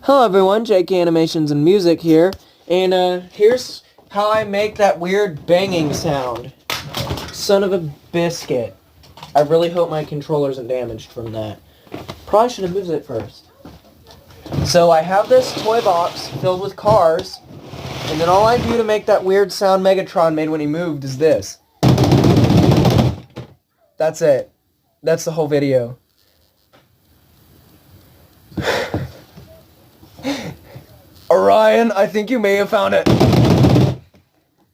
Hello everyone, Jake Animations and Music here, and here's how I make that weird banging sound. Son of a biscuit. I really hope my controller isn't damaged from that. Probably should have moved it first. So I have this toy box filled with cars, and then all I do to make that weird sound Megatron made when he moved is this. That's it. That's the whole video. Orion, I think you may have found it.